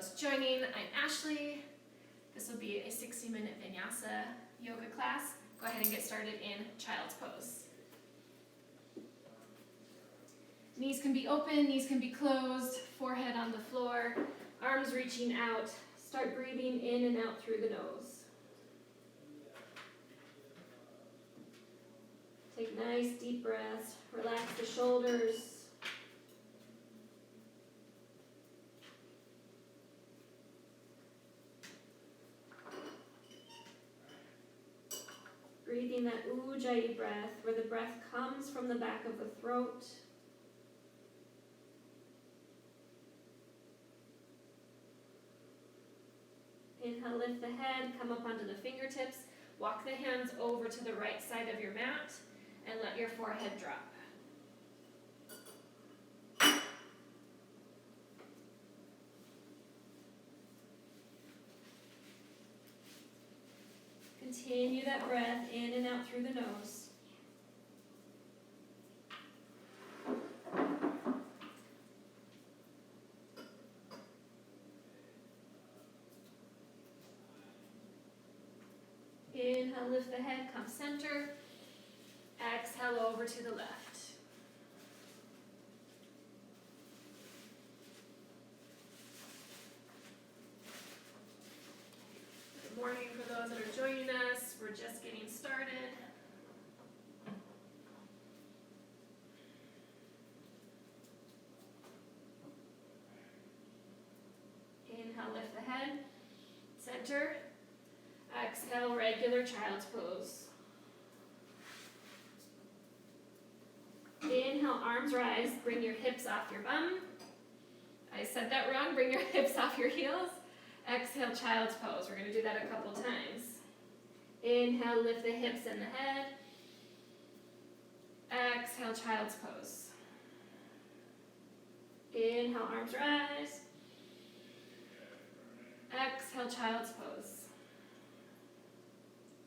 those joining, I'm Ashley. This will be a 60-minute vinyasa yoga class. Go ahead and get started in child's pose. Knees can be open, knees can be closed, forehead on the floor, arms reaching out. Start breathing in and out through the nose. Take nice deep breaths, relax the shoulders. Breathing that Ujjayi breath, where the breath comes from the back of the throat. Inhale, lift the head, come up onto the fingertips. Walk the hands over to the right side of your mat and let your forehead drop. Continue that breath in and out through the nose. Inhale, lift the head, come center. Exhale over to the left. Good morning for those that are joining us. We're just getting started. Inhale, lift the head, center. Exhale, regular child's pose. Inhale, arms rise, bring your hips off your bum. I said that wrong, bring your hips off your heels. Exhale, child's pose. We're going to do that a couple times. Inhale, lift the hips and the head. Exhale, child's pose. Inhale, arms rise. Exhale, child's pose.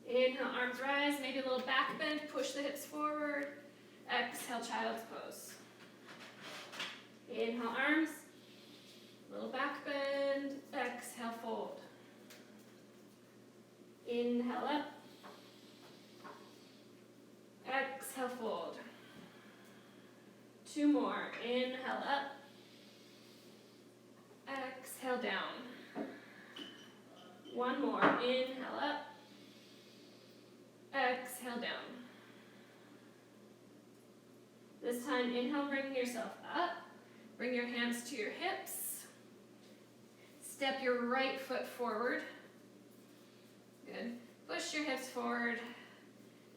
Inhale, arms rise, maybe a little back bend, push the hips forward. Exhale, child's pose. Inhale, arms, little back bend. Exhale, fold. Inhale, up. Exhale, fold. Two more. Inhale, up. Exhale, down. One more. Inhale, up. Exhale, down. This time, inhale, bring yourself up. Bring your hands to your hips. Step your right foot forward. Good. Push your hips forward.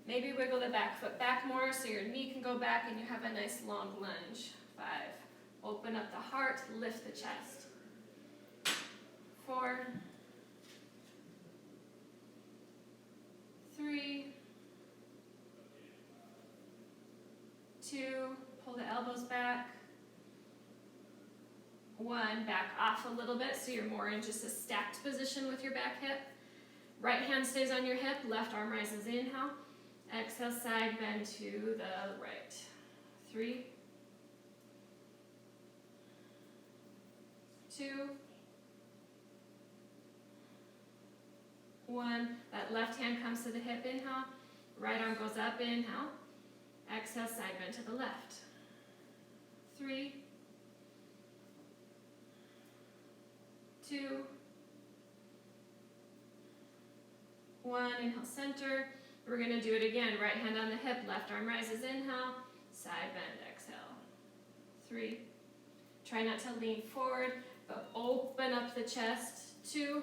Maybe wiggle the back foot back more so your knee can go back and you have a nice long lunge. 5. Open up the heart, lift the chest. 4. 3. 2, pull the elbows back. 1, back off a little bit so you're more in just a stacked position with your back hip. Right hand stays on your hip, left arm rises, inhale. Exhale, side bend to the right. 3, 2, 1. That left hand comes to the hip, inhale. Right arm goes up, inhale. Exhale, side bend to the left. 3, 2, 1. Inhale, center. We're going to do it again. Right hand on the hip, left arm rises, inhale. Side bend, exhale. 3. Try not to lean forward, but open up the chest. 2,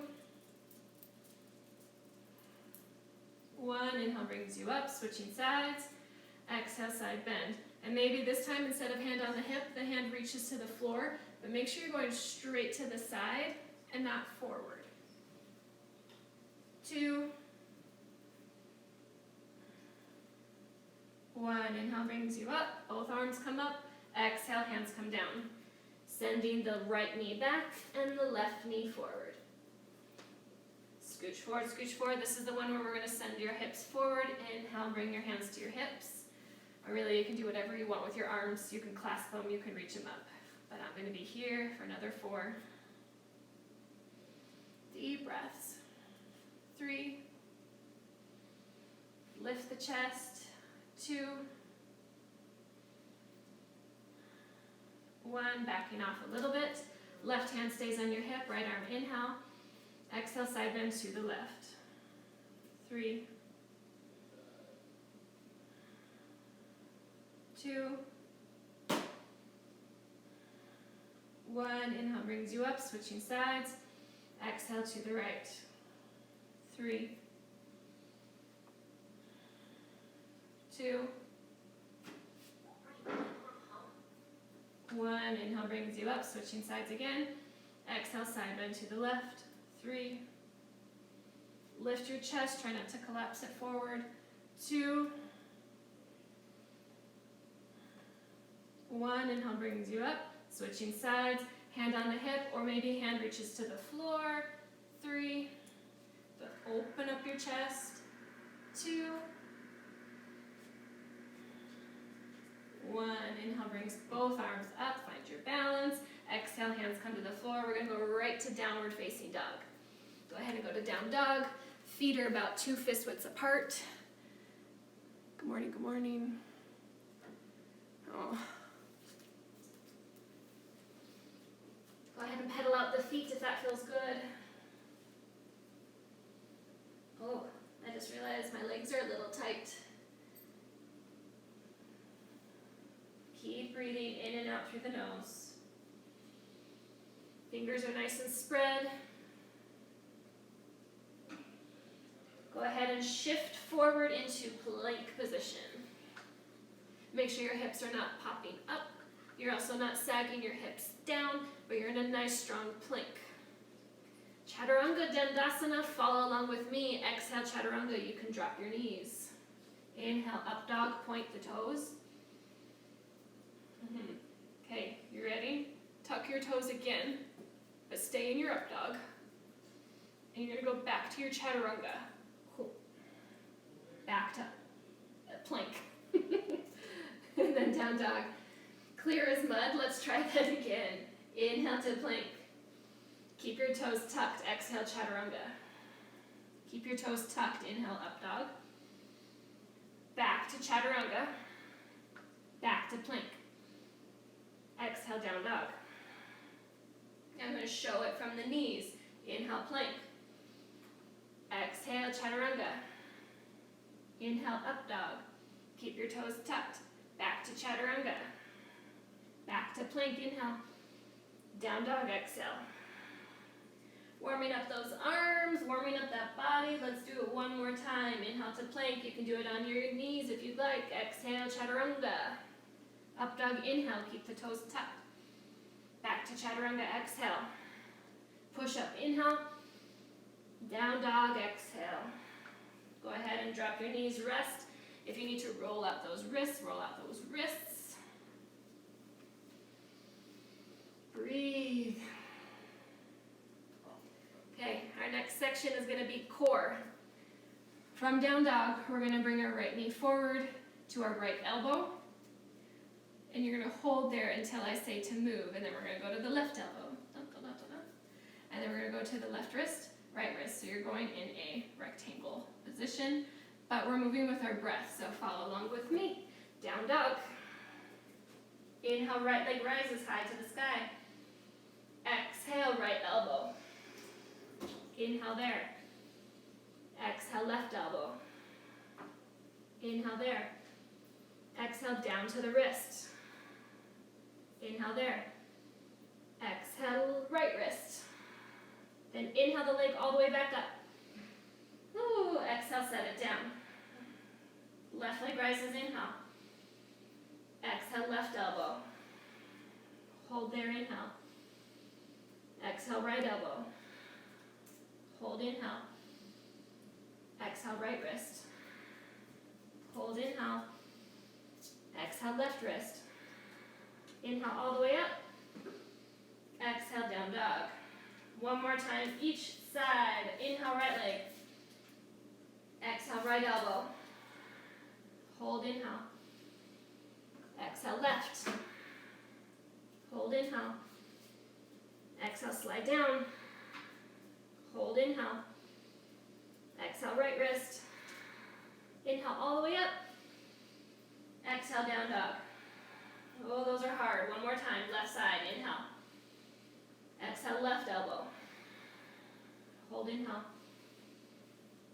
1. Inhale brings you up, switching sides. Exhale, side bend. And maybe this time, instead of hand on the hip, the hand reaches to the floor, but make sure you're going straight to the side and not forward. 2, 1. Inhale brings you up, both arms come up. Exhale, hands come down. Sending the right knee back and the left knee forward. Scooch forward, scooch forward. This is the one where we're going to send your hips forward. Inhale, bring your hands to your hips. Or really, you can do whatever you want with your arms. You can clasp them, you can reach them up. But I'm going to be here for another 4, chest. 2, 1, backing off a little bit. Left hand stays on your hip, right arm inhale. Exhale, side bend to the left. 3, 2, 1. Inhale brings you up, switching sides. Exhale to the right. 3, 2, 1. Inhale brings you up, switching sides again. Exhale, side bend to the left. 3. Lift your chest, try not to collapse it forward. 2, 1. Inhale brings you up, switching sides. Hand on the hip, or maybe hand reaches to the floor. 3. Open up your chest. 2, 1. Inhale brings both arms up, find your balance. Exhale, hands come to the floor. We're going to go right to downward facing dog. Go ahead and go to down dog. Feet are about 2 fist widths apart. Good morning, good morning. Oh. Go ahead and pedal out the feet if that feels good. Oh, I just realized my legs are a little tight. Keep breathing in and out through the nose. Fingers are nice and spread. Go ahead and shift forward into plank position. Make sure your hips are not popping up. You're also not sagging your hips down, but you're in a nice strong plank. Chaturanga Dandasana, follow along with me. Exhale, Chaturanga, you can drop your knees. Inhale, up dog, point the toes. Okay, you ready? Tuck your toes again, but stay in your up dog. And you're gonna go back to your Chaturanga. Back to plank. And then down dog. Clear as mud, let's try that again. Inhale to plank. Keep your toes tucked, exhale Chaturanga. Keep your toes tucked, inhale up dog. Back to Chaturanga. Back to plank. Exhale down dog. I'm going to show it from the knees. Inhale plank. Exhale Chaturanga. Inhale up dog. Keep your toes tucked. Back to Chaturanga. Back to plank, inhale. Down dog, exhale. Warming up those arms, warming up that body. Let's do it one more time. Inhale to plank. You can do it on your knees if you'd like. Exhale, Chaturanga. Up dog, inhale. Keep the toes tucked. Back to Chaturanga, exhale. Push up, inhale. Down dog, exhale. Go ahead and drop your knees, rest. If you need to roll out those wrists, roll out those wrists. Breathe. Okay, our next section is going to be core. From down dog, we're going to bring our right knee forward to our right elbow. And you're going to hold there until I say to move. And then we're going to go to the left elbow. And then we're going to go to the left wrist, right wrist. So you're going in a rectangle position. But we're moving with our breath, so follow along with me. Down dog. Inhale, right leg rises high to the sky. Exhale, right elbow. Inhale there. Exhale, left elbow. Inhale there. Exhale, down to the wrist. Inhale there. Exhale, right wrist. Then inhale the leg all the way back up. Ooh, exhale, set it down. Left leg rises, inhale. Exhale, left elbow. Hold there, inhale. Exhale, right elbow. Hold, inhale. Exhale, right wrist. Hold, inhale. Exhale, left wrist. Inhale all the way up. Exhale, down dog. One more time, each side. Inhale, right leg. Exhale, right elbow. Hold, inhale. Exhale, left. Hold, inhale. Exhale, slide down. Hold, inhale. Exhale, right wrist. Inhale all the way up. Exhale, down dog. Oh, those are hard. One more time, left side, inhale. Exhale, left elbow. Hold, inhale.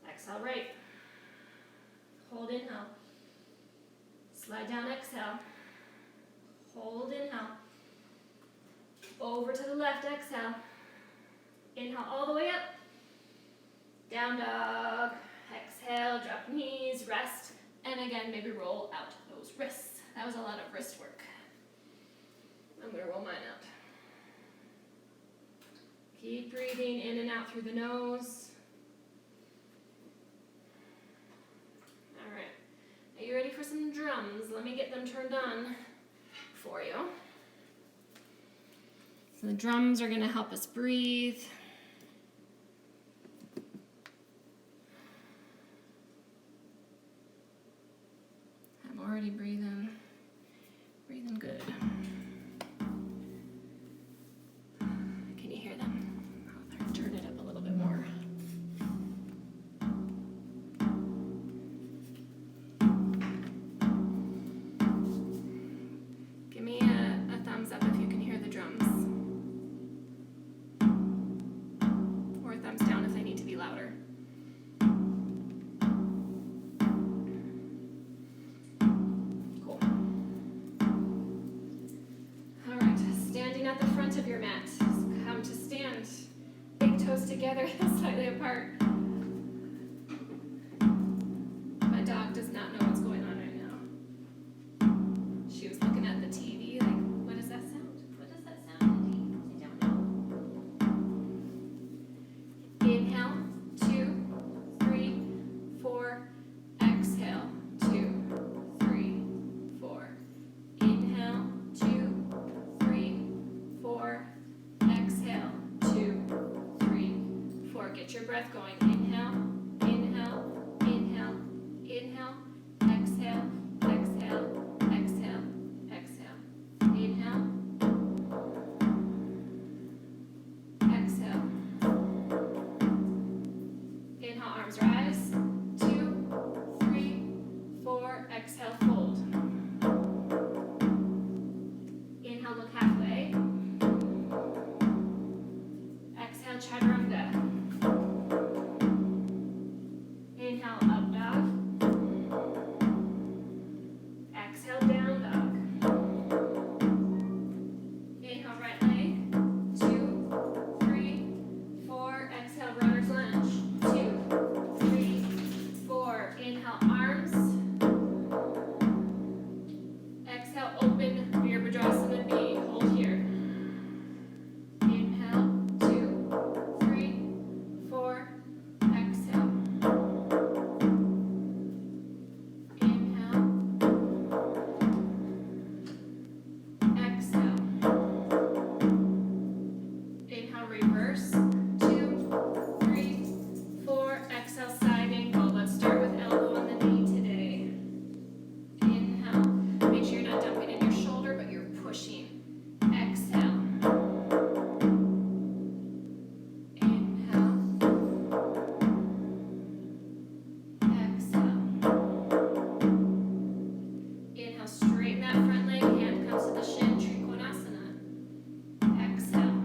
Exhale, right. Hold, inhale. Slide down, exhale. Hold, inhale. Over to the left, exhale. Inhale all the way up. Down dog. Exhale, drop knees, rest. And again, maybe roll out those wrists. That was a lot of wrist work. I'm going to roll mine out. Keep breathing in and out through the nose. All right. Are you ready for some drums? Let me get them turned on for you. So the drums are going to help us breathe. I'm already breathing good. Can you hear them? I'll turn it up a little bit more. Give me a thumbs up if you can hear the drums. Or a thumbs down if they need to be louder. Cool. All right, standing at the front of your mat. Come to stand. Big toes together, slightly apart. My dog does not know what's going on right now. She was looking at the TV like, what does that sound? What does that sound? I don't know. Inhale, 2, 3, 4. Exhale, 2, 3, 4. Inhale, 2, 3, 4. Exhale, 2, 3, 4. Get your breath going. Inhale, inhale, inhale, inhale. Exhale, exhale, exhale, exhale. Inhale, exhale. Inhale, arms rise. 2, 3, 4. Exhale, fold. Inhale, look halfway. Exhale, chaturanga. Inhale, up dog. Exhale, down dog. Inhale, right leg. 2, 3, 4. Exhale, runner's lunge. 2, 3, 4. Inhale, arms. Exhale, open Virabhadrasana B. Hold here. Inhale, 2, 3, 4. Exhale. Inhale. Exhale. Inhale, reverse. 2, 3, 4. Exhale, side angle. Let's start with elbow on the knee today. Inhale. Make sure you're not dumping in your shoulder, but you're pushing. Exhale. Inhale. Exhale. Inhale, straighten that front leg, hand comes to the shin, Trikonasana. Exhale.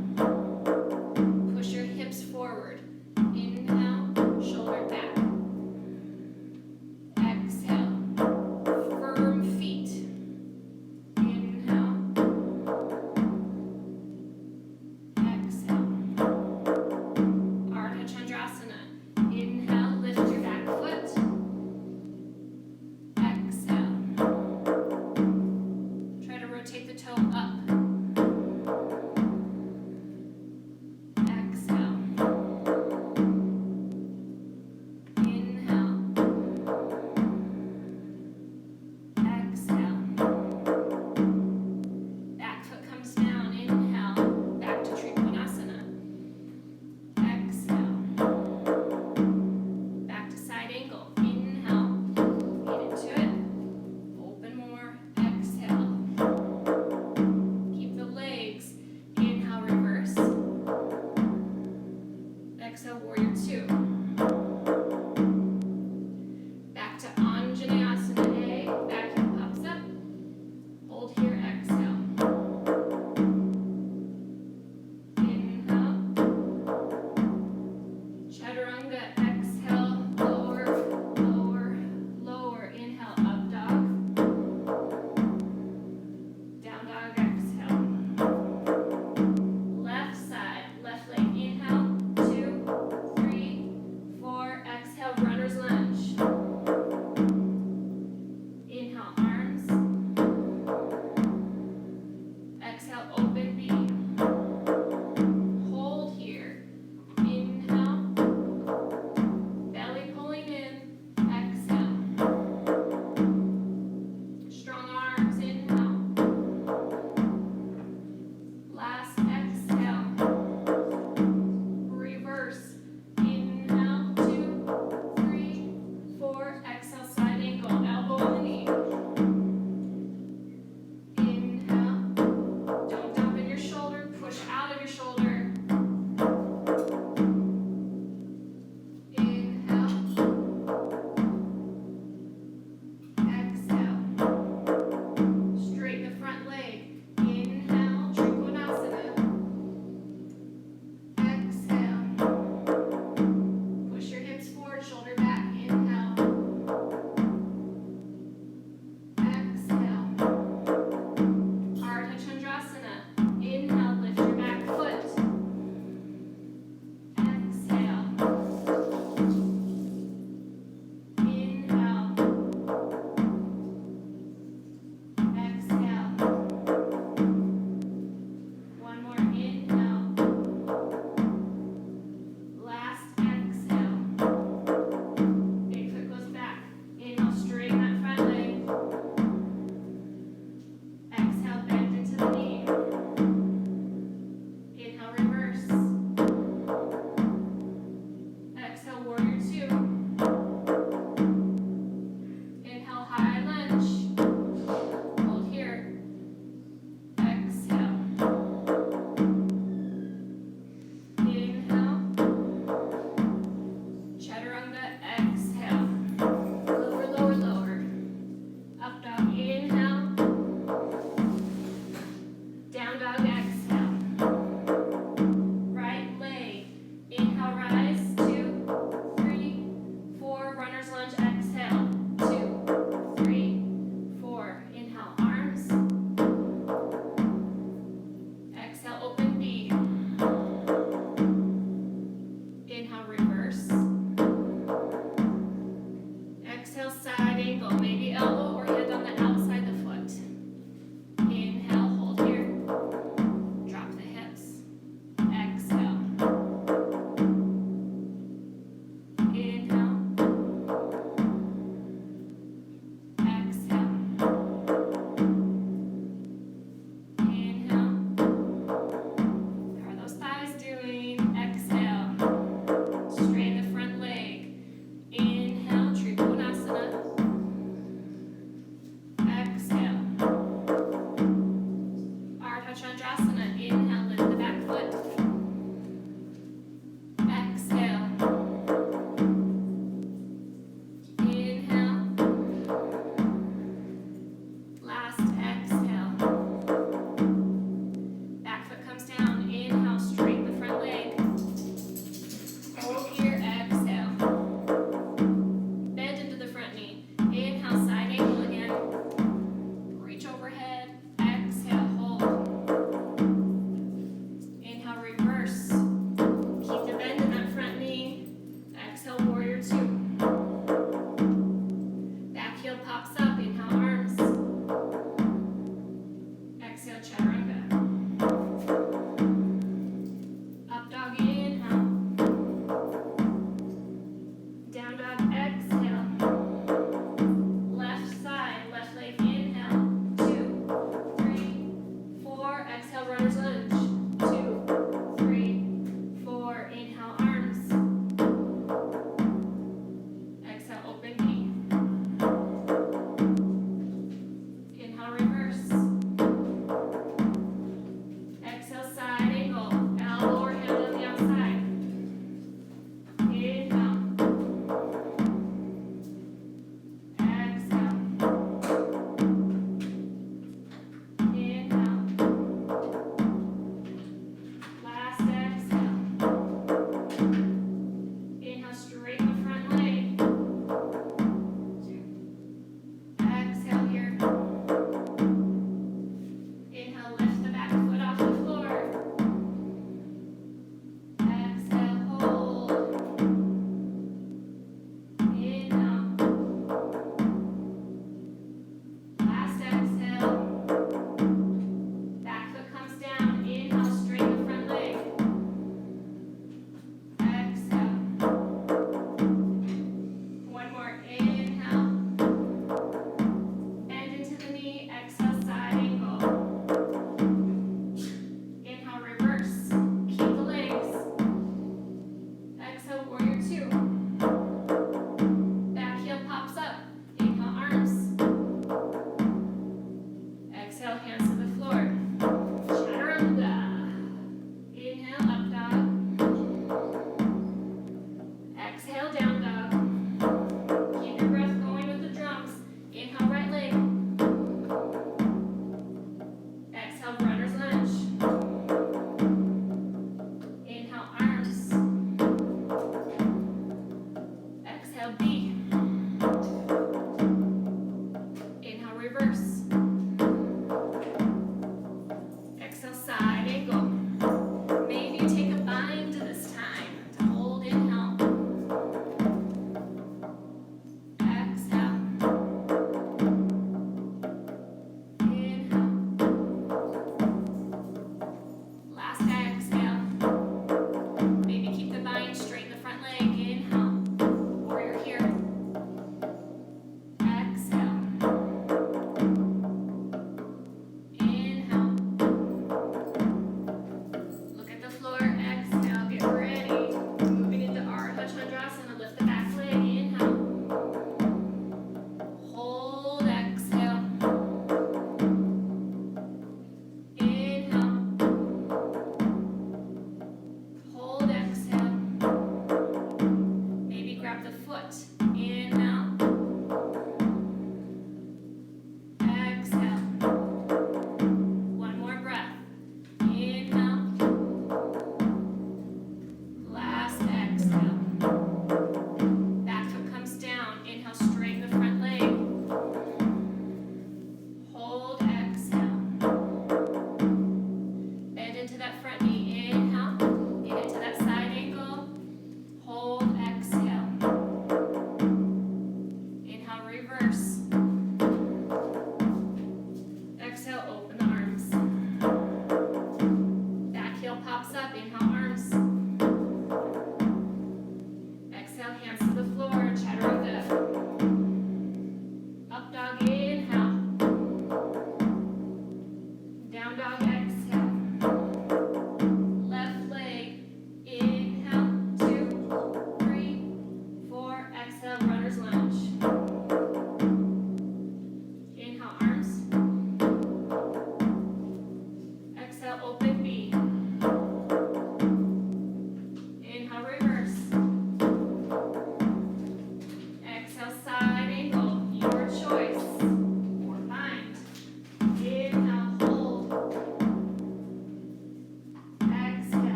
Push your hips forward. Inhale, shoulder back. Exhale. Firm feet. Inhale. Exhale. Ardha Chandrasana. Inhale, lift your back foot. Exhale. Try to rotate the toe up. Exhale. Inhale. Exhale. Back foot comes down. Inhale. Back to Trikonasana. Exhale. Back to side angle. Inhale. Lean into it. Open more. Exhale. Keep the legs. Inhale, reverse. Exhale, warrior 2. Back to on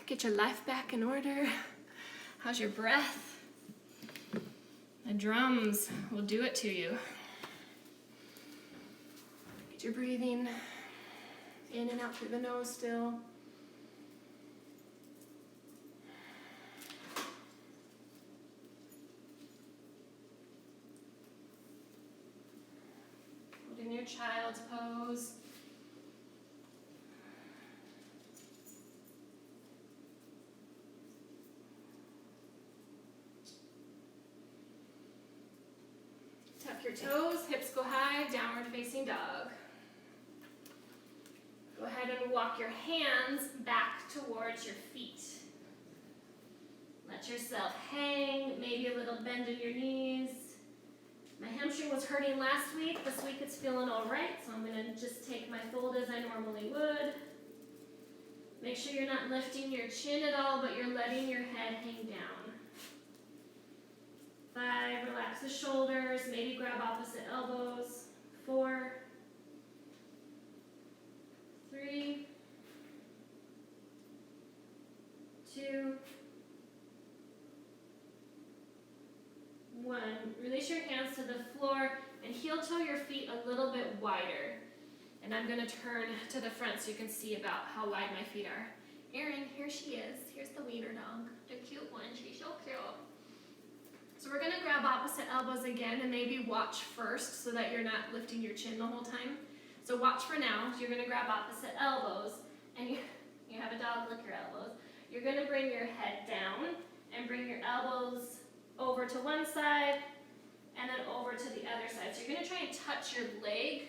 Get your life back in order. How's your breath? The drums will do it to you. Get your breathing in and out through the nose still. Hold in your child's pose. Tuck your toes, hips go high, downward facing dog. Go ahead and walk your hands back towards your feet. Let yourself hang, maybe a little bend in your knees. My hamstring was hurting last week. This week it's feeling all right, so I'm going to just take my fold as I normally would. Make sure you're not lifting your chin at all, but you're letting your head hang down. 5, relax the shoulders, maybe grab opposite elbows. 4, 3, 2, 1. Release your hands to the floor and heel toe your feet a little bit wider. And I'm going to turn to the front so you can see about how wide my feet are. Erin, here she is. Here's the wiener dog. The cute one. She's so cute. So we're going to grab opposite elbows again and maybe watch first so that you're not lifting your chin the whole time. So watch for now. You're going to grab opposite elbows and you have a dog, lick your elbows. You're going to bring your head down and bring your elbows over to one side and then over to the other side. So you're going to try and touch your leg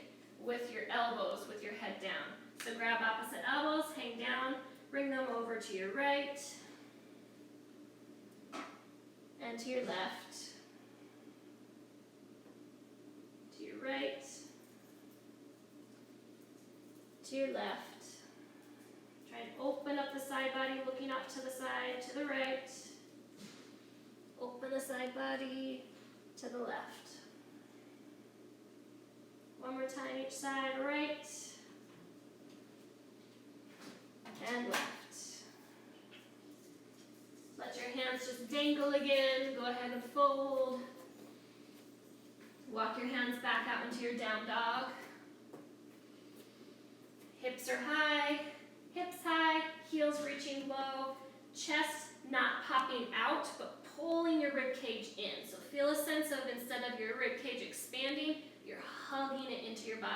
with your elbows with your head down. So grab opposite elbows, hang down, bring them over to your right and to your left, to your right, to your left. Try and open up the side body, looking up to the side, to the right. Open the side body to the left. One more time each side, right and left. Let your hands just dangle again. Go ahead and fold. Walk your hands back out into your down dog. Hips are high, heels reaching low, chest not popping out, but pulling your rib cage in. So feel a sense of, instead of your rib cage expanding, you're hugging it into your body.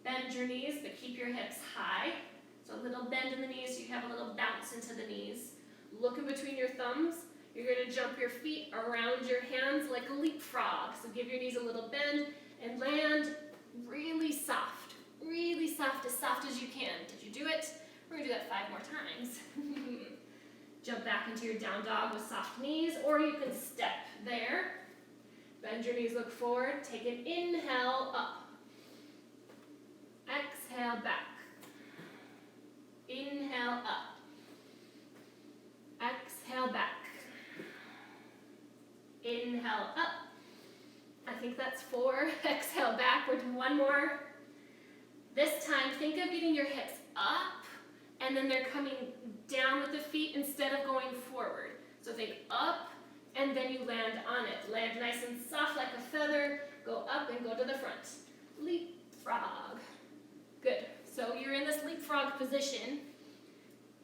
Bend your knees, but keep your hips high. So a little bend in the knees, you have a little bounce into the knees. Look in between your thumbs. You're going to jump your feet around your hands like a leapfrog. So give your knees a little bend and land really soft, as soft as you can. Did you do it? We're going to do that 5 more times. Jump back into your down dog with soft knees, or you can step there. Bend your knees, look forward. Take an inhale up. Exhale back. Inhale up. Exhale back. Inhale up. I think that's 4. Exhale back. We're doing 1 more. This time, think of getting your hips up, and then they're coming down with the feet instead of going forward. So think up, and then you land on it. Land nice and soft like a feather. Go up and go to the front. Leapfrog. Good. So you're in this leapfrog position.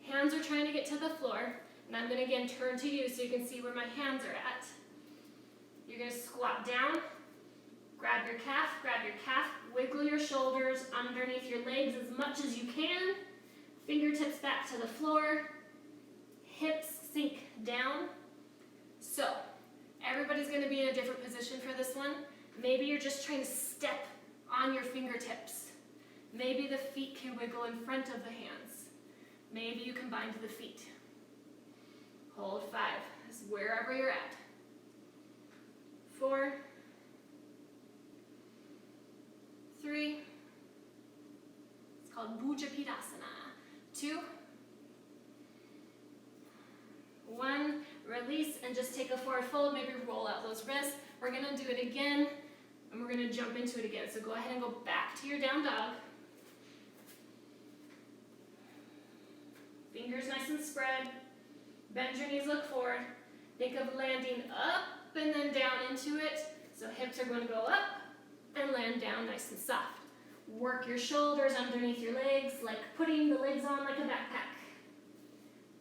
Hands are trying to get to the floor. And I'm going to again turn to you so you can see where my hands are at. You're going to squat down. Grab your calf, wiggle your shoulders underneath your legs as much as you can. Fingertips back to the floor. Hips sink down. So, everybody's going to be in a different position for this one. Maybe you're just trying to step on your fingertips. Maybe the feet can wiggle in front of the hands. Maybe you can bind the feet. Hold 5. This is wherever you're at. 4, 3. It's called Paschimottanasana. 2, 1. Release and just take a forward fold. Maybe roll out those wrists. We're going to do it again, and we're going to jump into it again. So go ahead and go back to your down dog. Fingers nice and spread. Bend your knees, look forward. Think of landing up and then down into it. So hips are going to go up and land down nice and soft. Work your shoulders underneath your legs, like putting the legs on like a backpack.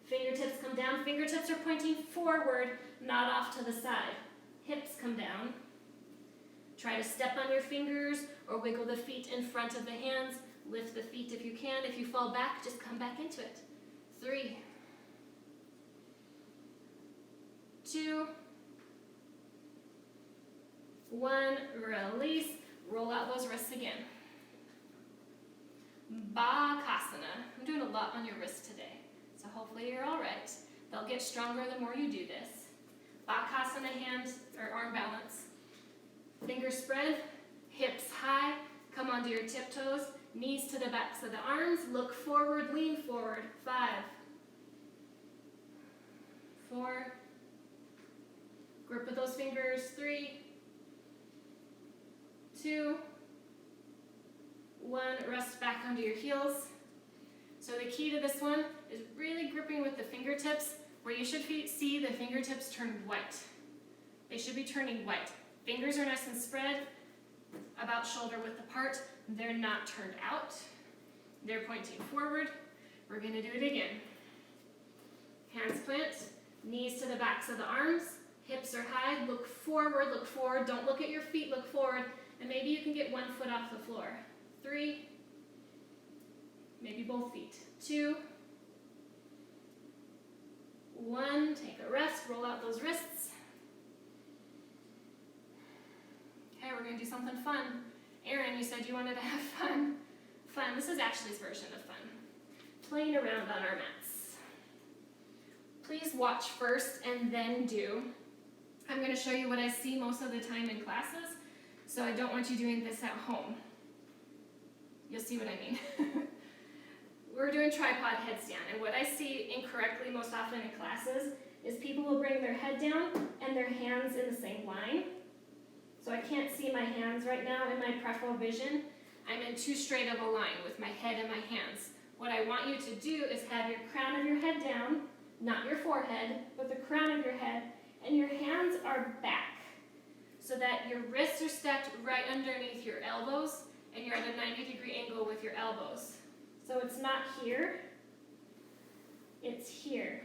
Fingertips come down. Fingertips are pointing forward, not off to the side. Hips come down. Try to step on your fingers or wiggle the feet in front of the hands. Lift the feet if you can. If you fall back, just come back into it. 3, 2, 1, release. Roll out those wrists again. Bakasana. I'm doing a lot on your wrists today, so hopefully you're all right. They'll get stronger the more you do this. Bakasana, hand or arm balance. Fingers spread, hips high, come onto your tiptoes, knees to the backs of the arms, look forward, lean forward. 5, 4, grip with those fingers. 3, 2, 1, rest back onto your heels. So the key to this one is really gripping with the fingertips, where you should see the fingertips turn white. They should be turning white. Fingers are nice and spread, about shoulder width apart. They're not turned out. They're pointing forward. We're going to do it again. Hands plant, knees to the backs of the arms, hips are high, look forward, don't look at your feet, look forward, and maybe you can get one foot off the floor. 3, maybe both feet. 2, 1, take a rest, roll out those wrists. Okay, we're going to do something fun. Erin, you said you wanted to have fun. Fun, this is Ashley's version of fun. Playing around on our mats. Please watch first and then do. I'm going to show you what I see most of the time in classes, so I don't want you doing this at home. You'll see what I mean. We're doing tripod headstand, and what I see incorrectly most often in classes is people will bring their head down and their hands in the same line. So I can't see my hands right now in my peripheral vision. I'm in too straight of a line with my head and my hands. What I want you to do is have your crown of your head down, not your forehead, but the crown of your head, and your hands are back so that your wrists are stacked right underneath your elbows and you're at a 90-degree angle with your elbows. So it's not here, it's here.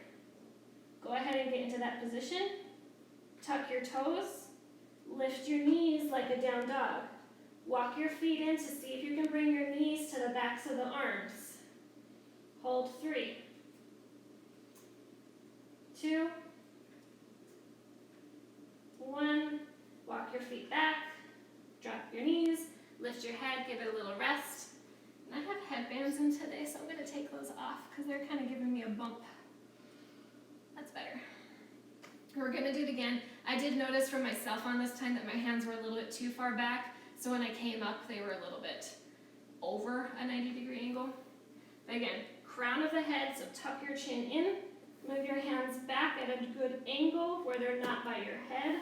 Go ahead and get into that position. Tuck your toes. Lift your knees like a down dog. Walk your feet in to see if you can bring your knees to the backs of the arms. Hold 3, 2, 1. Walk your feet back. Drop your knees. Lift your head. Give it a little rest. And I have headbands in today, so I'm going to take those off because they're kind of giving me a bump. That's better. We're going to do it again. I did notice for myself on this time that my hands were a little bit too far back, so when I came up, they were a little bit over a 90-degree angle. But again, crown of the head, so tuck your chin in, move your hands back at a good angle where they're not by your head.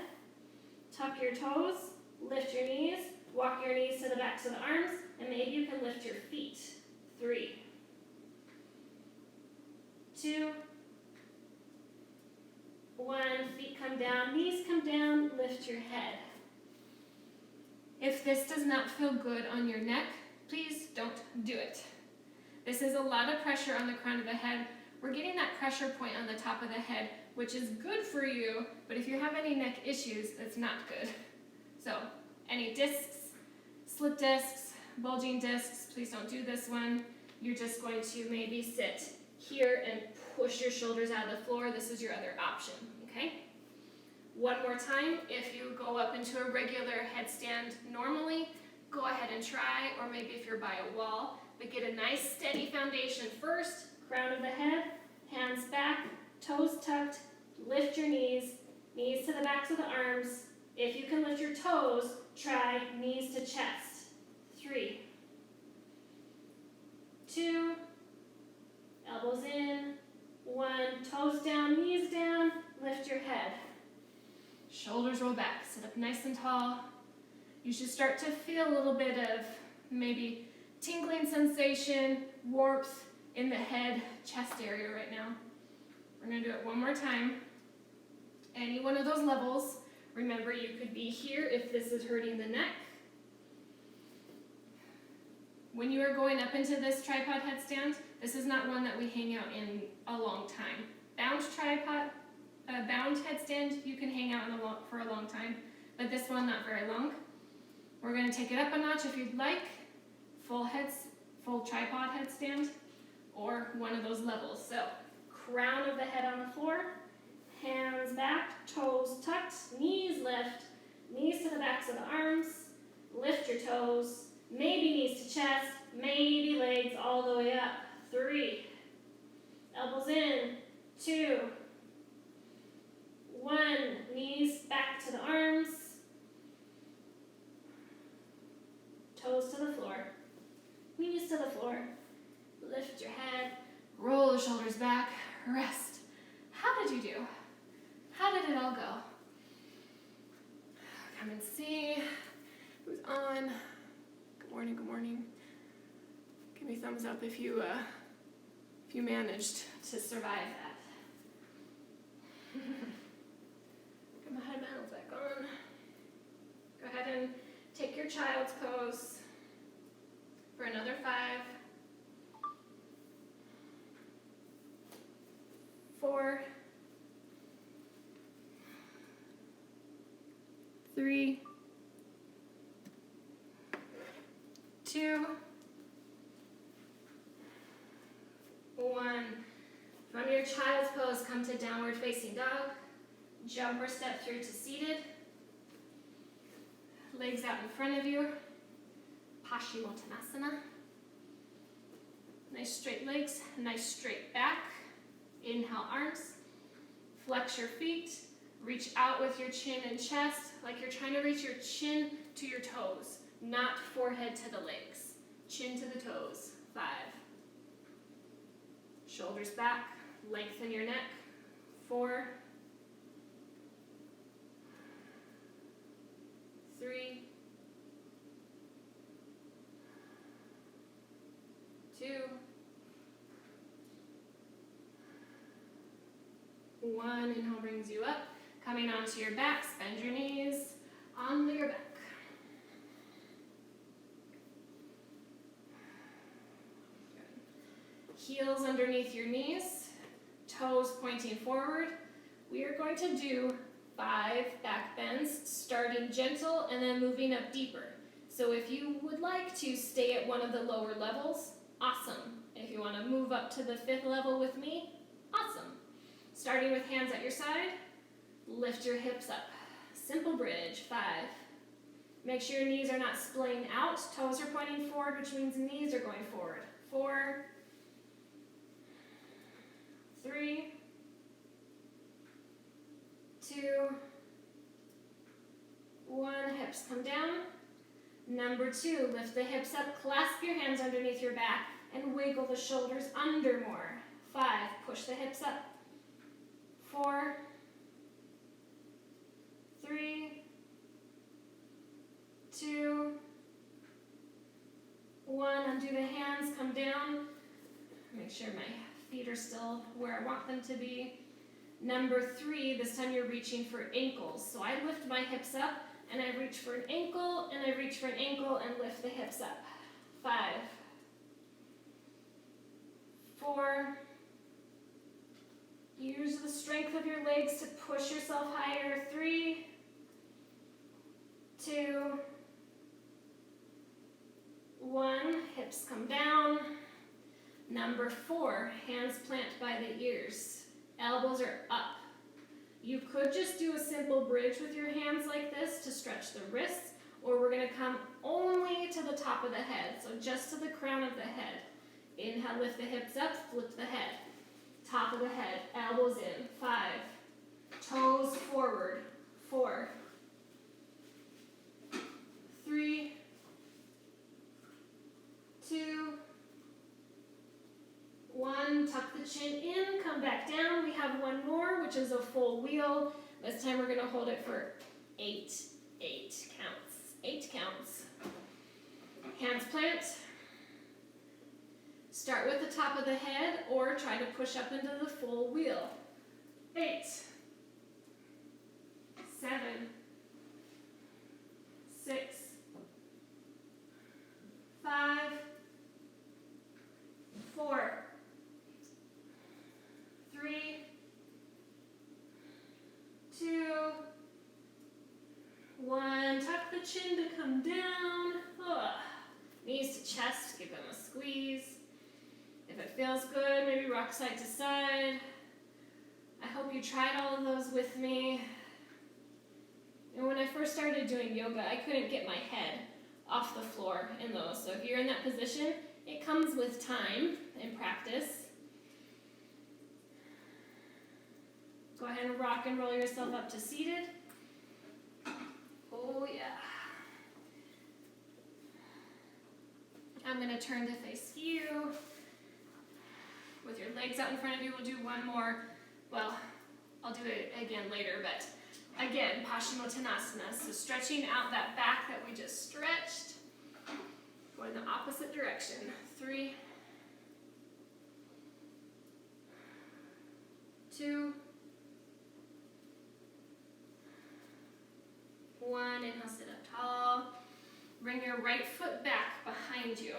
Tuck your toes, lift your knees, walk your knees to the backs of the arms, and maybe you can lift your feet. 3, 2, 1, feet come down, knees come down, lift your head. If this does not feel good on your neck, please don't do it. This is a lot of pressure on the crown of the head. We're getting that pressure point on the top of the head, which is good for you, but if you have any neck issues, it's not good. So, any discs, slip discs, bulging discs, please don't do this one. You're just going to maybe sit here and push your shoulders out of the floor. This is your other option, okay? One more time, if you go up into a regular headstand normally, go ahead and try, or maybe if you're by a wall, but get a nice steady foundation first, crown of the head, hands back, toes tucked, lift your knees, knees to the backs of the arms. If you can lift your toes, try knees to chest. 3, 2, elbows in, 1, toes down, knees down, lift your head. Shoulders roll back, sit up nice and tall. You should start to feel a little bit of maybe tingling sensation, warmth in the head, chest area right now. We're gonna do it one more time. Any one of those levels. Remember, you could be here if this is hurting the neck. When you are going up into this tripod headstand, this is not one that we hang out in a long time. Bound headstand, you can hang out for a long time, but this one, not very long. We're going to take it up a notch if you'd like. Full tripod headstand, or one of those levels. So, crown of the head on the floor, hands back, toes tucked, knees lift, knees to the backs of the arms, lift your toes, maybe knees to chest, maybe legs all the way up. 3, elbows in, 2, 1, knees back to the arms, toes to the floor, knees to the floor, lift your head, roll the shoulders back, rest. How did you do? How did it all go? Come and see who's on. Good morning, good morning. Give me a thumbs up if you managed to survive that. Get my headbands back on. Go ahead and take your child's pose for another 5, 4, 3, 2, 1. From your child's pose, come to downward facing dog. Jump or step through to seated. Legs out in front of you. Paschimottanasana. Nice straight legs, nice straight back. Inhale, arms. Flex your feet. Reach out with your chin and chest, like you're trying to reach your chin to your toes, not forehead to the legs. Chin to the toes. 5. Shoulders back, lengthen your neck. 4, 3, 2, 1. Inhale brings you up. Coming onto your back, bend your knees onto your back. Good. Heels underneath your knees, toes pointing forward. We are going to do 5 back bends, starting gentle and then moving up deeper. So if you would like to stay at one of the lower levels, awesome. If you want to move up to the 5th level with me, awesome. Starting with hands at your side, lift your hips up. Simple bridge. 5. Make sure your knees are not splaying out. Toes are pointing forward, which means knees are going forward. 4, 3, 2, 1. Hips come down. Number 2, lift the hips up, clasp your hands underneath your back, and wiggle the shoulders under more. 5, push the hips up. 4, 3, 2, 1. Undo the hands, come down. Make sure my feet are still where I want them to be. Number 3, this time you're reaching for ankles. So I lift my hips up, and I reach for an ankle, and I reach for an ankle, and lift the hips up. 5, 4. Use the strength of your legs to push yourself higher. 3, 2, 1. Hips come down. Number 4, hands plant by the ears. Elbows are up. You could just do a simple bridge with your hands like this to stretch the wrists, or we're going to come only to the top of the head, so just to the crown of the head. Inhale, lift the hips up, flip the head. Top of the head, elbows in. 5, toes forward. 4, 3, 2, 1. Tuck the chin in, come back down. We have one more, which is a full wheel. This time we're going to hold it for 8 counts. 8 counts. Hands plant. Start with the top of the head or try to push up into the full wheel. 8, 7, 6, 5, 4, 3, 2, 1. Tuck the chin to come down. Ugh. Knees to chest, give them a squeeze. If it feels good, maybe rock side to side. I hope you tried all of those with me. And when I first started doing yoga, I couldn't get my head off the floor in those. So if you're in that position, it comes with time and practice. Go ahead and rock and roll yourself up to seated. Oh yeah. I'm going to turn to face you. With your legs out in front of you, we'll do one more. Well, I'll do it again later, but again, Paschimottanasana. So stretching out that back that we just stretched. Go in the opposite direction. 3, 2, 1. Inhale, sit up tall. Bring your right foot back behind you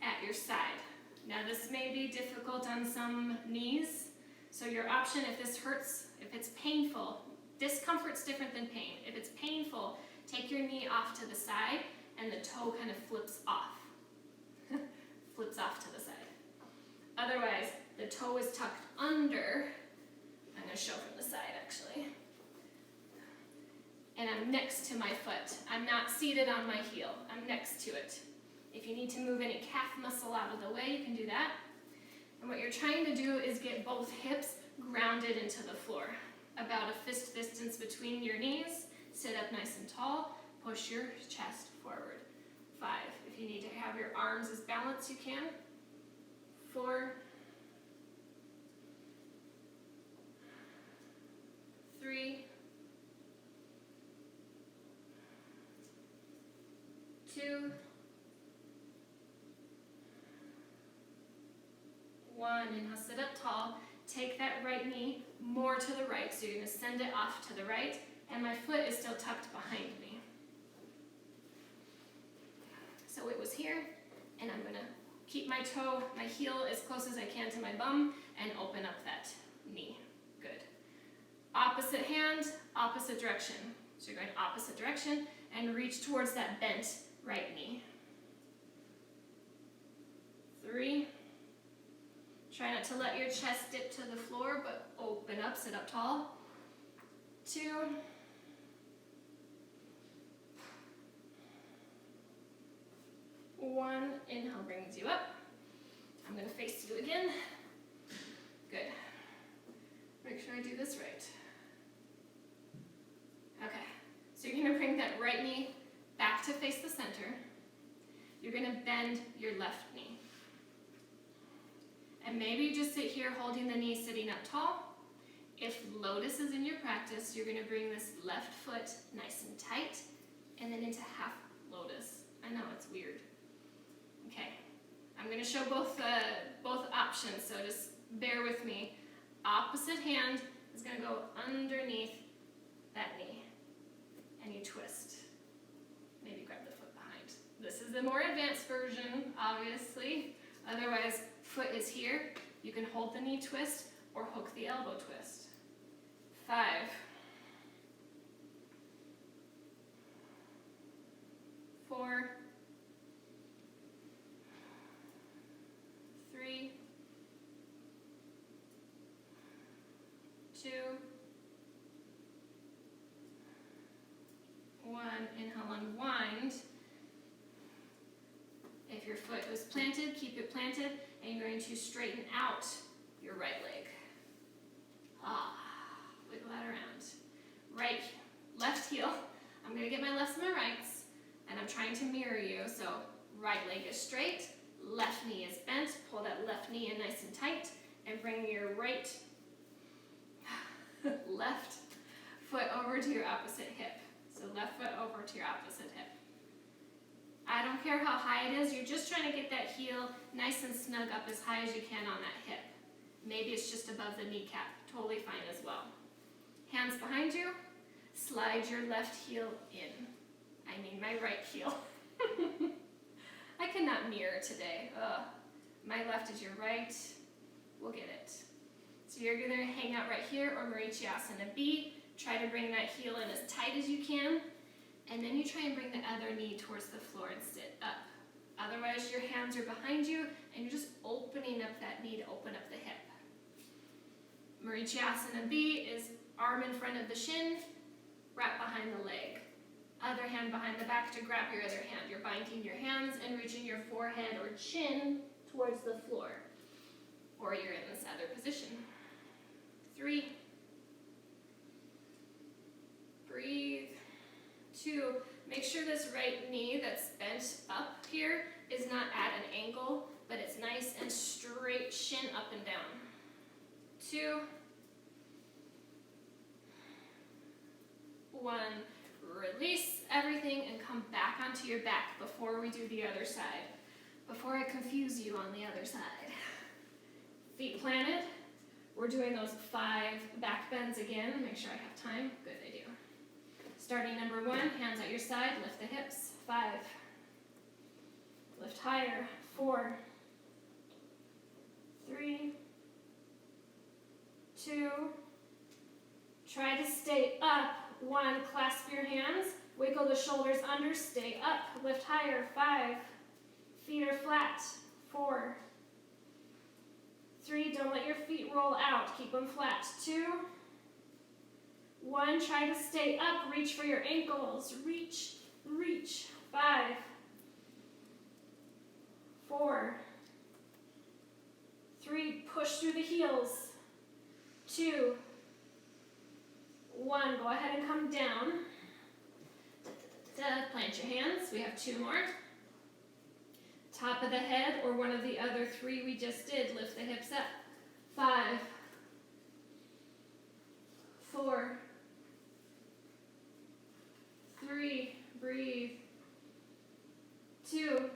at your side. Now this may be difficult on some knees, so your option, if this hurts, if it's painful, discomfort's different than pain. If it's painful, take your knee off to the side and the toe kind of flips off. Flips off to the side. Otherwise, the toe is tucked under. I'm going to show from the side actually. And I'm next to my foot. I'm not seated on my heel. I'm next to it. If you need to move any calf muscle out of the way, you can do that. And what you're trying to do is get both hips grounded into the floor. About a fist distance between your knees. Sit up nice and tall. Push your chest forward. 5. If you need to have your arms as balanced, you can. 4. 3. 2. 1. Inhale, sit up tall. Take that right knee more to the right. So you're going to send it off to the right. And my foot is still tucked behind me. So it was here. And I'm going to keep my toe, my heel as close as I can to my bum and open up that knee. Good. Opposite hand, opposite direction. So you're going opposite direction and reach towards that bent right knee. 3. Try not to let your chest dip to the floor, but open up, sit up tall. 2. 1. Inhale brings you up. I'm going to face you again. Good. Make sure I do this right. Okay. So you're going to bring that right knee back to face the center. You're going to bend your left knee. And maybe you just sit here holding the knee sitting up tall. If Lotus is in your practice, you're going to bring this left foot nice and tight and then into half Lotus. I know, it's weird. Okay, I'm going to show both options, so just bear with me. Opposite hand is going to go underneath that knee, and you twist. Maybe grab the foot behind. This is the more advanced version, obviously. Otherwise, foot is here. You can hold the knee twist or hook the elbow twist. 5. 4. 3. 2. 1. Inhale, unwind. If your foot is planted, keep it planted, and you're going to straighten out your right leg. Wiggle that around. Right, left heel. I'm going to get my lefts and my rights, and I'm trying to mirror you. So right leg is straight, left knee is bent. Pull that left knee in nice and tight, and bring your right left foot over to your opposite hip. So left foot over to your opposite hip. I don't care how high it is, you're just trying to get that heel nice and snug up as high as you can on that hip. Maybe it's just above the kneecap, totally fine as well. Hands behind you, slide your left heel in. I mean my right heel. I cannot mirror today. Ugh. My left is your right. We'll get it. So you're going to hang out right here, or Marichyasana B. Try to bring that heel in as tight as you can. And then you try and bring the other knee towards the floor and sit up. Otherwise, your hands are behind you, and you're just opening up that knee to open up the hip. Marichyasana B is arm in front of the shin, wrap behind the leg. Other hand behind the back to grab your other hand. You're binding your hands and reaching your forehead or chin towards the floor. Or you're in this other position. 3. Breathe. 2. Make sure this right knee that's bent up here is not at an angle, but it's nice and straight, shin up and down. 2. 1. Release everything and come back onto your back before we do the other side. Before I confuse you on the other side. Feet planted. We're doing those 5 back bends again. Make sure I have time. Good, I do. Starting number 1, hands at your side, lift the hips. 5. Lift higher. 4. 3. 2. Try to stay up. 1, clasp your hands. Wiggle the shoulders under. Stay up. Lift higher. 5. Feet are flat. 4. 3, don't let your feet roll out. Keep them flat. 2. 1, try to stay up. Reach for your ankles. Reach, reach. 5. 4. 3, push through the heels. 2. 1, go ahead and come down. Plant your hands. We have 2 more. Top of the head, or one of the other 3 we just did. Lift the hips up. 5. 4. 3. Breathe. 2.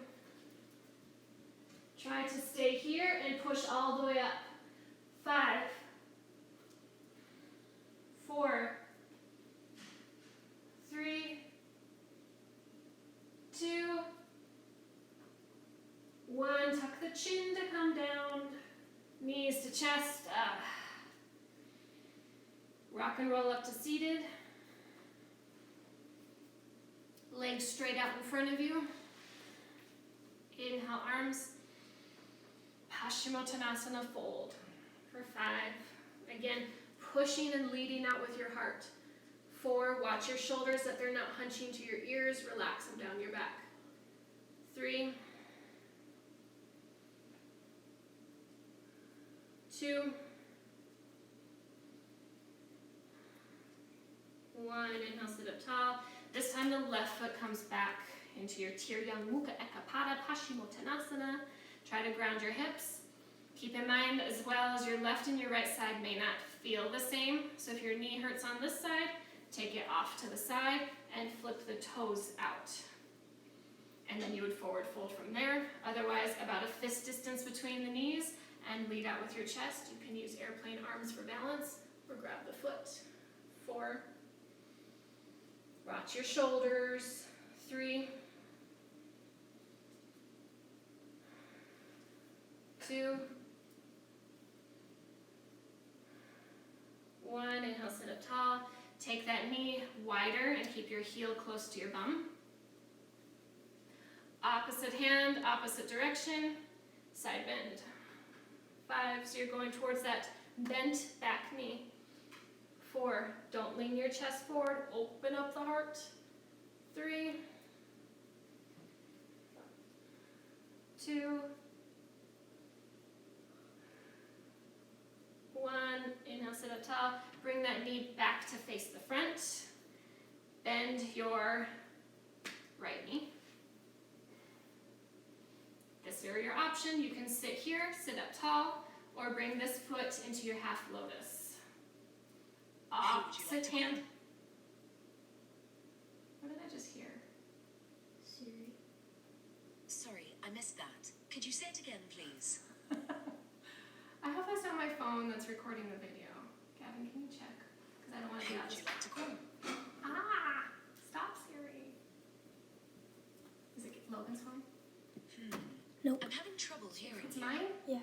Try to stay here and push all the way up. 5. 4. 3. 2. 1, tuck the chin to come down, knees to chest, rock and roll up to seated, legs straight out in front of you, inhale arms, Paschimottanasana fold for 5, again pushing and leading out with your heart. 4, watch your shoulders that they're not hunching to your ears, relax them down your back. 3, 2, 1, inhale, sit up tall. This time the left foot comes back into your Tiryan Mukha Ekapada Paschimottanasana. Try to ground your hips. Keep in mind as well as your left and your right side may not feel the same. So if your knee hurts on this side, take it off to the side and flip the toes out. And then you would forward fold from there. Otherwise, about a fist distance between the knees, and lead out with your chest. You can use airplane arms for balance, or grab the foot. 4. Watch your shoulders. 3. 2. 1, inhale, sit up tall. Take that knee wider and keep your heel close to your bum. Opposite hand, opposite direction, side bend. 5, so you're going towards that bent back knee. 4, don't lean your chest forward, open up the heart. 3, 2, 1, inhale, sit up tall. Bring that knee back to face the front. Bend your right knee. This is your option. You can sit here, sit up tall, or bring this foot into your half lotus. Opposite hand. What did I just hear? Siri. I missed that. Could you say it again, please? I hope that's not my phone that's recording the video. Gavin, can you check? Because I don't want to Who be out would of you like to call? Stop, Siri. Is it Logan's phone? Nope. I'm having trouble hearing It's you. mine? Yeah.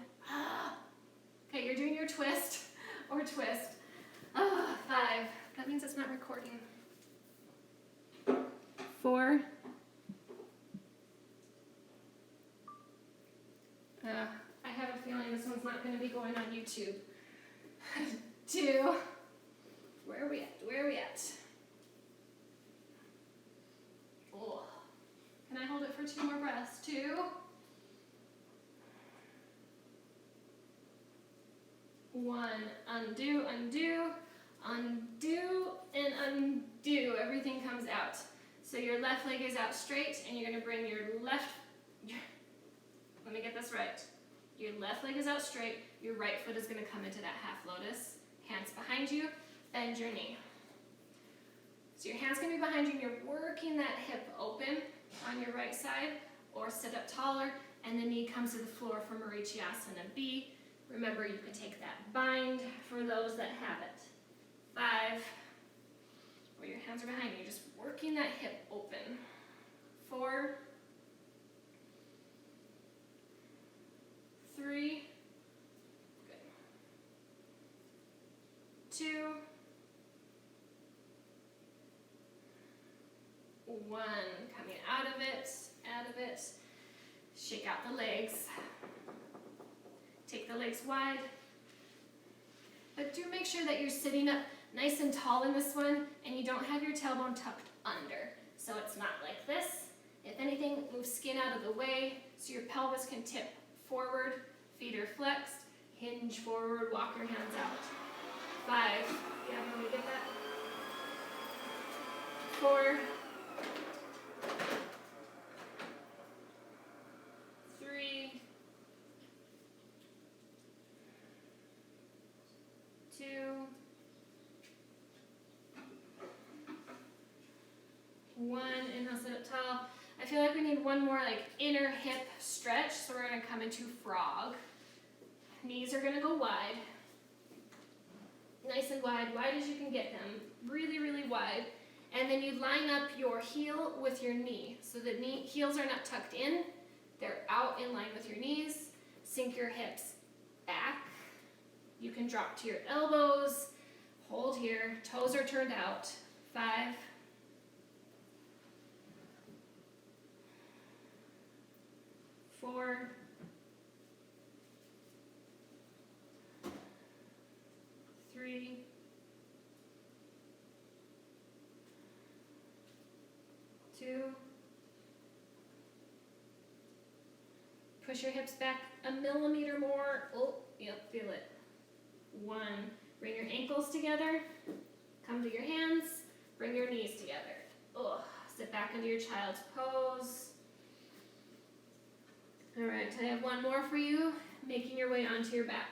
Okay, you're doing your twist or twist. 5. That means it's not recording. 4. I have a feeling this one's not going to be going on YouTube. 2. Where are we at? Oh. Can I hold it for 2 more breaths? 2. 1. Undo, undo, undo, and undo. Everything comes out. So your left leg is out straight, and you're going to bring your left... Let me get this right. Your left leg is out straight. Your right foot is going to come into that half lotus. Hands behind you. Bend your knee. So your hand's going to be behind you, and you're working that hip open on your right side, or sit up taller, and the knee comes to the floor for Marichyasana B. Remember, you can take that bind for those that have it. 5, where your hands are behind you, just working that hip open. 4, 3, good. 2, 1, coming out of it, shake out the legs. Take the legs wide, but do make sure that you're sitting up nice and tall in this one, and you don't have your tailbone tucked under. So it's not like this. If anything, move skin out of the way so your pelvis can tip forward, feet are flexed, hinge forward, walk your hands out. 5, yeah, let me get that. 4, 3, 2, 1, inhale, sit up tall. I feel like we need one more like inner hip stretch, so we're going to come into frog. Knees are going to go wide. Nice and wide as you can get them. Really, really wide. And then you line up your heel with your knee. So the heels are not tucked in. They're out in line with your knees. Sink your hips back. You can drop to your elbows. Hold here. Toes are turned out. 5. 4. 3. 2. Push your hips back a millimeter more. Oh, yep, feel it. 1. Bring your ankles together. Come to your hands. Bring your knees together. Oh, sit back into your child's pose. All right, I have one more for you. Making your way onto your back.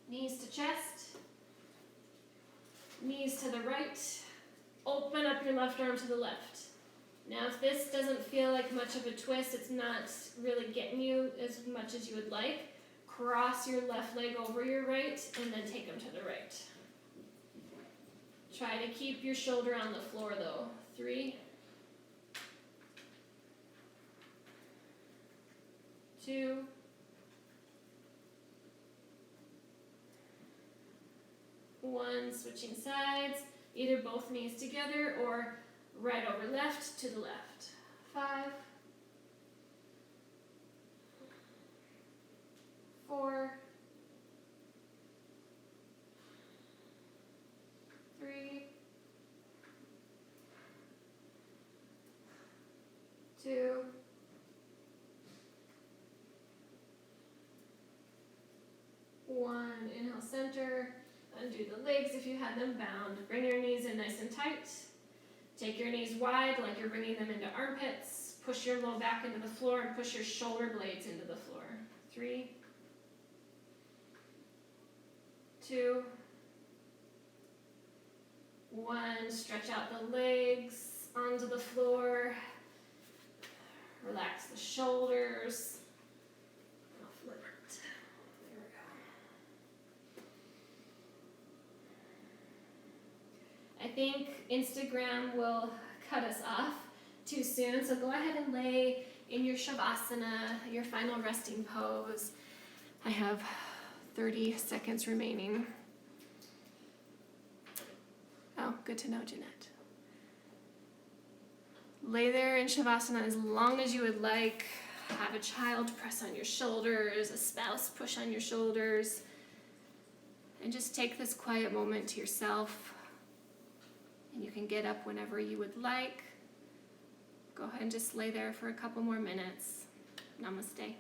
Knees to chest. Knees to the right. Open up your left arm to the left. Now, if this doesn't feel like much of a twist, it's not really getting you as much as you would like, cross your left leg over your right and then take them to the right. Try to keep your shoulder on the floor though. 3, 2, 1, switching sides, either both knees together or right over left to the left. 5, 4, 3, 2, 1. Inhale, center. Undo the legs if you had them bound. Bring your knees in nice and tight. Take your knees wide like you're bringing them into armpits. Push your low back into the floor and push your shoulder blades into the floor. 3, 2, 1. Stretch out the legs. onto the floor. Relax the shoulders. I'll flip it. There we go. I think Instagram will cut us off too soon, so go ahead and lay in your Shavasana, your final resting pose. I have 30 seconds remaining. Oh, good to know, Jeanette. Lay there in Shavasana as long as you would like. Have a child press on your shoulders, a spouse push on your shoulders. And just take this quiet moment to yourself. And you can get up whenever you would like. Go ahead and just lay there for a couple more minutes. Namaste.